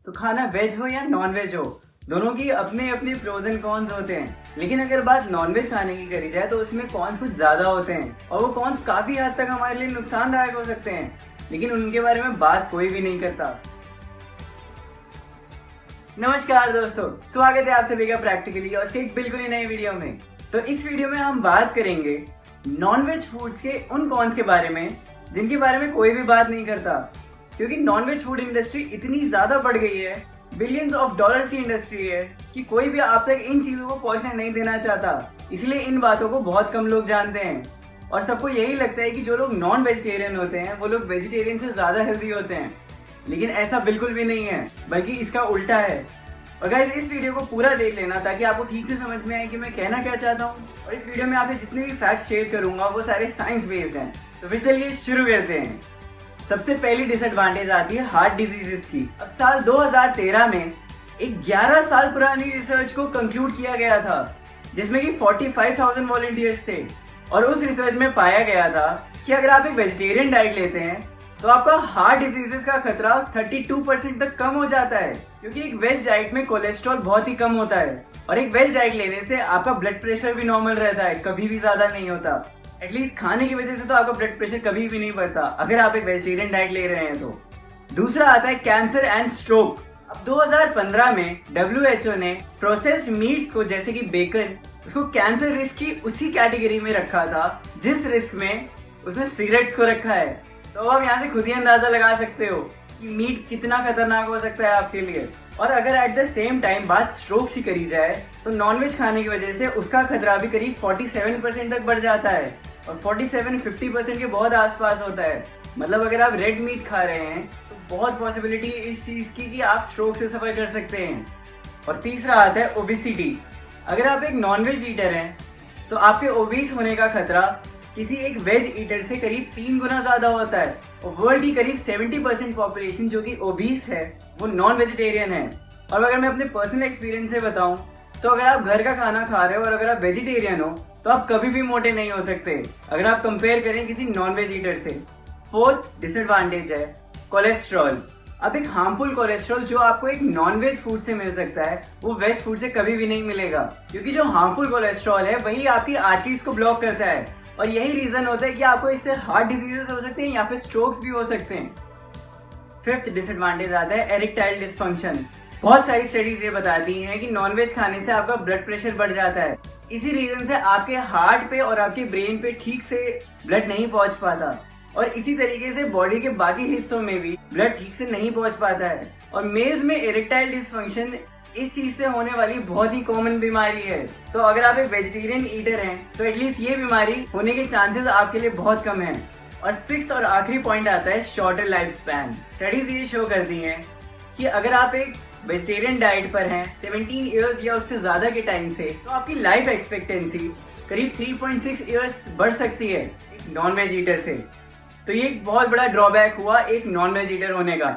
तो खाना वेज हो या नॉन वेज हो, दोनों की अपने अपने प्रोज एंड कॉन्स होते हैं। लेकिन अगर बात नॉन वेज खाने की करी जाए तो उसमें कॉन्स कुछ ज्यादा होते हैं और वो कॉन्स काफी हद तक हमारे लिए नुकसानदायक हो सकते हैं, लेकिन उनके बारे में बात कोई भी नहीं करता। नमस्कार दोस्तों, स्वागत है आप सभी का प्रैक्टिकली और उसके एक बिल्कुल ही नए वीडियो में। तो इस वीडियो में हम बात करेंगे नॉन वेज फूड्स के उन कॉन्स के बारे में जिनके बारे में कोई भी बात नहीं करता, क्योंकि नॉन वेज फूड इंडस्ट्री इतनी ज्यादा बढ़ गई है, बिलियंस ऑफ डॉलर्स की इंडस्ट्री है कि कोई भी आप तक इन चीजों को पहुंचने नहीं देना चाहता। इसलिए इन बातों को बहुत कम लोग जानते हैं और सबको यही लगता है कि जो लोग नॉन वेजिटेरियन होते हैं वो लोग वेजिटेरियन से ज्यादा हेल्दी होते हैं, लेकिन ऐसा बिल्कुल भी नहीं है, बल्कि इसका उल्टा है। और गाइस, इस वीडियो को पूरा देख लेना ताकि आपको ठीक से समझ में आए कि मैं कहना क्या चाहता हूँ। और इस वीडियो में आपसे जितने भी फैक्ट्स शेयर करूंगा वो सारे साइंस बेस्ड हैं। तो फिर चलिए शुरू करते हैं। सबसे पहली डिसएडवांटेज आती है हार्ट डिजीजेस की। अब साल 2013 में एक 11 साल पुरानी रिसर्च को कंक्लूड किया गया था जिसमें कि 45,000 वॉलंटियर्स थे, और उस रिसर्च में पाया गया था कि अगर आप एक वेजिटेरियन डाइट लेते हैं तो आपका हार्ट डिजीजेस का खतरा 32% तक कम हो जाता है, क्योंकि एक वेज डाइट में कोलेस्ट्रॉल बहुत ही कम होता है और एक वेज डाइट लेने से आपका ब्लड प्रेशर भी नॉर्मल रहता है, कभी भी ज्यादा नहीं होता। एटलीस्ट खाने की वजह से तो आपका ब्लड प्रेशर कभी भी नहीं बढ़ता अगर आप एक वेजिटेरियन डाइट ले रहे हैं तो। दूसरा आता है कैंसर एंड स्ट्रोक। अब 2015 में WHO ने प्रोसेस्ड मीट्स को जैसे कि बेकन, उसको कैंसर रिस्क की उसी कैटेगरी में रखा था जिस रिस्क में उसने सिगरेट्स को रखा है। तो आप यहाँ से खुद ही अंदाजा लगा सकते हो कि मीट कितना खतरनाक हो सकता है आपके लिए। और अगर एट द सेम टाइम बात स्ट्रोक की करी जाए तो नॉनवेज खाने की वजह से उसका खतरा भी करीब 47% तक बढ़ जाता है, और 47-50% के बहुत आसपास होता है। मतलब अगर आप रेड मीट खा रहे हैं तो बहुत पॉसिबिलिटी है इस चीज की कि आप स्ट्रोक से सफर कर सकते हैं। और तीसरा आता है ओबेसिटी। अगर आप एक नॉनवेज ईटर हैं तो आपके ओबीस होने का खतरा किसी एक वेज ईटर से करीब 3 गुना ज्यादा होता है। और वर्ल्ड की करीब 70% पॉपुलेशन जो कि ओबीस है वो नॉन वेजिटेरियन है। और अगर मैं अपने पर्सनल एक्सपीरियंस से बताऊं तो अगर आप घर का खाना खा रहे हो और अगर आप वेजिटेरियन हो तो आप कभी भी मोटे नहीं हो सकते अगर आप कंपेयर करें किसी नॉन वेज ईटर से। फोर्थ डिसएडवांटेज है कोलेस्ट्रॉल। अब एक हार्मफुल कोलेस्ट्रॉल जो आपको एक नॉन वेज फूड से मिल सकता है वो वेज फूड से कभी भी नहीं मिलेगा, क्योंकि जो हार्मफुल कोलेस्ट्रॉल है वही आपकी आर्टरीज को ब्लॉक करता है, और यही रीजन होता है कि आपको इससे हार्ट डिजीजेस हो सकते हैं या फिर स्ट्रोक्स भी हो सकते हैं। फिफ्थ डिसएडवांटेज आता है एरेक्टाइल डिसफंक्शन। बहुत सारी स्टडीज ये बताती हैं कि नॉनवेज खाने से आपका ब्लड प्रेशर बढ़ जाता है। इसी रीजन से आपके हार्ट पे और आपके ब्रेन पे ठीक से ब्लड नहीं पहुंच पाता, और इसी तरीके से बॉडी के बाकी हिस्सों में भी ब्लड ठीक से नहीं पहुंच पाता है। और मेल्स में एरेक्टाइल डिसफंक्शन इस चीज से होने वाली बहुत ही कॉमन बीमारी है। तो अगर आप एक वेजिटेरियन ईटर हैं तो एटलीस्ट ये बीमारी होने के चांसेस आपके लिए बहुत कम है। और सिक्स्थ और आखिरी पॉइंट आता है शॉर्टर लाइफ स्पैन। स्टडीज ये शो करती हैं कि अगर आप एक वेजिटेरियन डाइट पर हैं 17 ईयर्स या उससे ज्यादा के टाइम से, तो आपकी लाइफ एक्सपेक्टेंसी करीब 3.6 ईयर्स बढ़ सकती है एक नॉन वेज ईटर से। तो ये एक बहुत बड़ा ड्रॉबैक हुआ एक नॉन वेज ईटर होने का।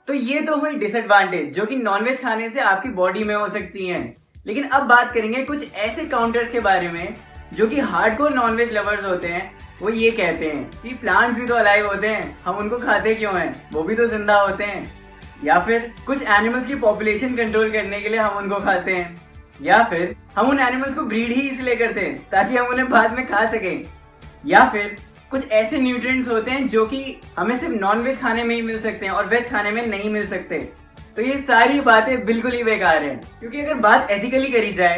तो ये तो हुई डिसएडवांटेज जो कि नॉनवेज खाने से आपकी बॉडी में हो सकती हैं। लेकिन अब बात करेंगे कुछ ऐसे काउंटर्स के बारे में जो कि हार्डकोर नॉनवेज लवर्स होते हैं। वो ये कहते हैं कि प्लांट्स भी तो अलाइव होते हैं, हम उनको खाते क्यों हैं, वो भी तो जिंदा होते हैं। या फिर कुछ एनिमल्स की पॉपुलेशन कंट्रोल करने के लिए हम उनको खाते हैं, या फिर हम उन एनिमल्स को ब्रीड ही इसलिए करते हैं ताकि हम उन्हें बाद में खा सकें। या फिर कुछ ऐसे न्यूट्रिएंट्स होते हैं जो कि हमें सिर्फ नॉन वेज खाने में ही मिल सकते हैं और वेज खाने में नहीं मिल सकते। तो ये सारी बातें बिल्कुल ही बेकार हैं, क्योंकि अगर बात एथिकली करी जाए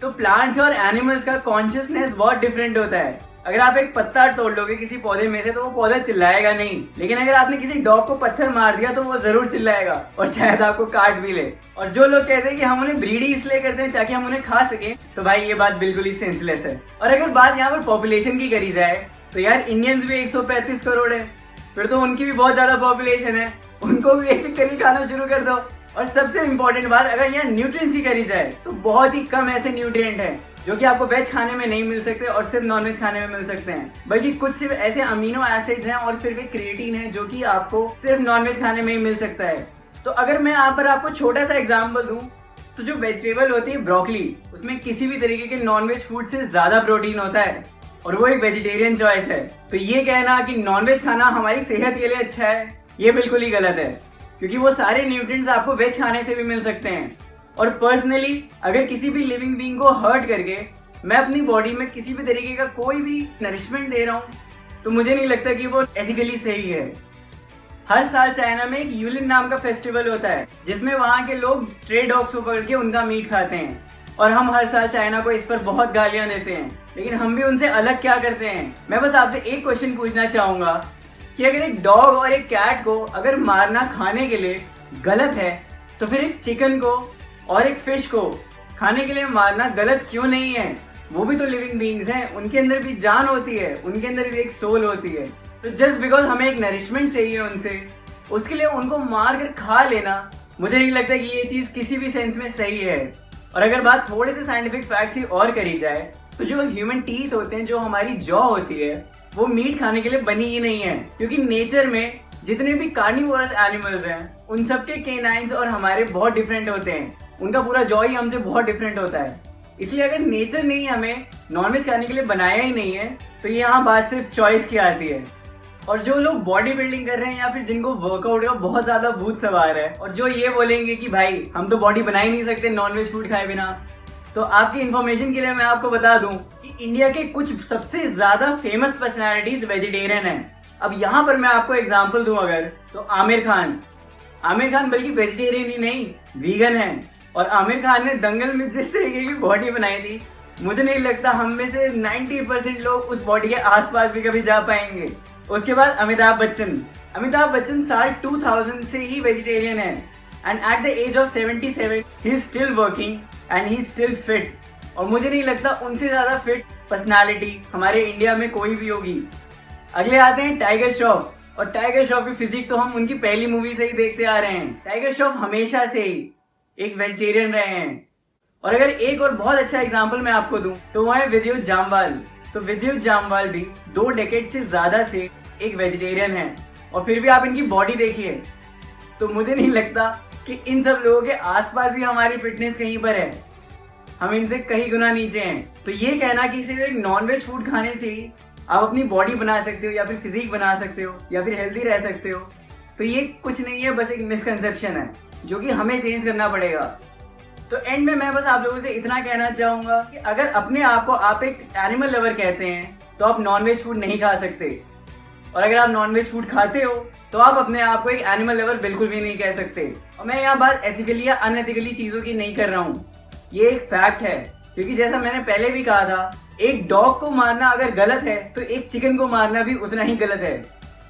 तो प्लांट्स और एनिमल्स का कॉन्शियसनेस बहुत डिफरेंट होता है। अगर आप एक पत्ता तोड़ लोगे किसी पौधे में से तो वो पौधा चिल्लाएगा नहीं, लेकिन अगर आपने किसी डॉग को पत्थर मार दिया तो वो जरूर चिल्लाएगा और शायद आपको काट भी ले। और जो लोग कहते हैं कि हम उन्हें ब्रीड ही इसलिए करते हैं ताकि हम उन्हें खा सकें, तो भाई ये बात बिल्कुल ही सेंसलेस है। और अगर बात यहाँ पर पॉपुलेशन की करी जाए तो यार इंडियंस भी 135 करोड़ है, फिर तो उनकी भी बहुत ज्यादा पॉपुलेशन है, उनको भी एक एक करके खाना शुरू कर दो। और सबसे इम्पोर्टेंट बात, अगर यहाँ न्यूट्रिएंट्स की करी जाए तो बहुत ही कम ऐसे न्यूट्रिएंट हैं जो कि आपको वेज खाने में नहीं मिल सकते और सिर्फ नॉनवेज खाने में मिल सकते हैं, बल्कि कुछ सिर्फ ऐसे अमीनो एसिड्स हैं और सिर्फ एक क्रिएटिन है जो कि आपको सिर्फ नॉनवेज खाने में ही मिल सकता है। तो अगर मैं यहाँ पर आपको छोटा सा एग्जाम्पल दूं तो जो वेजिटेबल होती है ब्रोकली, उसमें किसी भी तरीके के नॉनवेज फूड से ज्यादा प्रोटीन होता है और वो एक वेजिटेरियन चॉइस है। तो ये कहना कि नॉनवेज खाना हमारी सेहत के लिए अच्छा है, ये बिल्कुल ही गलत है। क्योंकि वो सारे न्यूट्रिएंट्स आपको वेज खाने से भी मिल सकते हैं। और पर्सनली अगर किसी भी लिविंग बीइंग को हर्ट करके मैं अपनी बॉडी में किसी भी तरीके का कोई भी नरिशमेंट दे रहा हूँ तो मुझे नहीं लगता कि वो एथिकली सही है। हर साल चाइना में एक यूलिन नाम का फेस्टिवल होता है जिसमें वहाँ के लोग स्ट्रे डॉग्स को पकड़ के उनका मीट खाते हैं, और हम हर साल चाइना को इस पर बहुत गालियां देते हैं, लेकिन हम भी उनसे अलग क्या करते हैं। मैं बस आपसे एक क्वेश्चन पूछना चाहूंगा कि अगर एक डॉग और एक कैट को अगर मारना खाने के लिए गलत है तो फिर एक चिकन को और एक फिश को खाने के लिए मारना गलत क्यों नहीं है? वो भी तो लिविंग बीइंग्स हैं, उनके अंदर भी जान होती है, उनके अंदर भी एक सोल होती है। तो जस्ट बिकॉज हमें एक नरिशमेंट चाहिए उनसे, उसके लिए उनको मार कर खा लेना मुझे नहीं लगता कि ये चीज किसी भी सेंस में सही है। और अगर बात थोड़े से साइंटिफिक फैक्ट्स की और करी जाए तो जो ह्यूमन टीथ होते हैं, जो हमारी जॉ होती है, वो मीट खाने के लिए बनी ही नहीं है, क्योंकि नेचर में जितने भी कार्निवोरस एनिमल्स हैं उन सबके केनाइन्स और हमारे बहुत डिफरेंट होते हैं, उनका पूरा जॉ ही हमसे बहुत डिफरेंट होता है। इसलिए अगर नेचर ने ही हमें नॉनवेज खाने के लिए बनाया ही नहीं है तो यहाँ बात सिर्फ चॉइस की आती है। और जो लोग बॉडी बिल्डिंग कर रहे हैं या फिर जिनको वर्कआउट का बहुत ज्यादा भूत सवार है और जो ये बोलेंगे कि भाई हम तो बॉडी बना ही नहीं सकते नॉनवेज फूड खाए बिना, तो आपकी इंफॉर्मेशन के लिए मैं आपको बता दूं कि इंडिया के कुछ सबसे ज्यादा फेमस पर्सनालिटीज वेजिटेरियन हैं। अब यहाँ पर मैं आपको एग्जांपल दूं अगर, तो आमिर खान बल्कि वेजिटेरियन ही नहीं वीगन है। और आमिर खान ने दंगल में जिस तरीके की बॉडी बनाई थी, मुझे नहीं लगता हम में से 90% लोग उस बॉडी के आसपास भी कभी जा पाएंगे। उसके बाद अमिताभ बच्चन साल 2000 से ही वेजिटेरियन है, and at the age of 77 he is still working and he is still fit. और मुझे नहीं लगता उनसे ज्यादा फिट पर्सनालिटी हमारे इंडिया में कोई भी होगी। अगले आते हैं टाइगर श्रॉफ, और टाइगर श्रॉफ की फिजिक तो हम उनकी पहली मूवी से ही देखते आ रहे हैं। टाइगर श्रॉफ हमेशा से ही एक वेजिटेरियन रहे हैं। और अगर एक और बहुत अच्छा एग्जाम्पल मैं आपको दूं तो वो है विद्युत जामवाल। तो विद्युत जामवाल भी 2 डेकेड से ज्यादा से एक वेजिटेरियन है, और फिर भी आप इनकी बॉडी देखिए तो मुझे नहीं लगता कि इन सब लोगों के आसपास भी हमारी फिटनेस कहीं पर है, हम इनसे कहीं गुना नीचे हैं। तो ये कहना कि सिर्फ एक नॉनवेज फूड खाने से ही आप अपनी बॉडी बना सकते हो या फिर फिजिक बना सकते हो या फिर हेल्दी रह सकते हो, तो ये कुछ नहीं है, बस एक मिसकंसेप्शन है जो कि हमें चेंज करना पड़ेगा। तो एंड में मैं बस आप लोगों से इतना कहना चाहूंगा कि अगर अपने आप को आप एक एनिमल लवर कहते हैं तो आप नॉनवेज फूड नहीं खा सकते, और अगर आप नॉनवेज फूड खाते हो तो आप अपने आप को एक एनिमल लवर बिल्कुल भी नहीं कह सकते। और मैं यहाँ बात एथिकली या अनएथिकली चीजों की नहीं कर रहा हूँ, ये एक फैक्ट है। क्योंकि जैसा मैंने पहले भी कहा था, एक डॉग को मारना अगर गलत है तो एक चिकन को मारना भी उतना ही गलत है।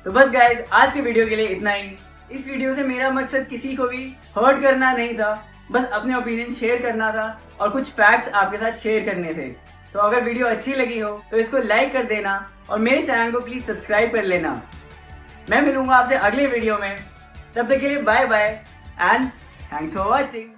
तो बस गाइस, आज के वीडियो के लिए इतना ही। इस वीडियो से मेरा मकसद किसी को भी हर्ट करना नहीं था, बस अपने ओपिनियन शेयर करना था और कुछ फैक्ट्स आपके साथ शेयर करने थे। तो अगर वीडियो अच्छी लगी हो तो इसको लाइक कर देना और मेरे चैनल को प्लीज सब्सक्राइब कर लेना। मैं मिलूंगा आपसे अगले वीडियो में, तब तक के लिए bye bye and thanks for watching.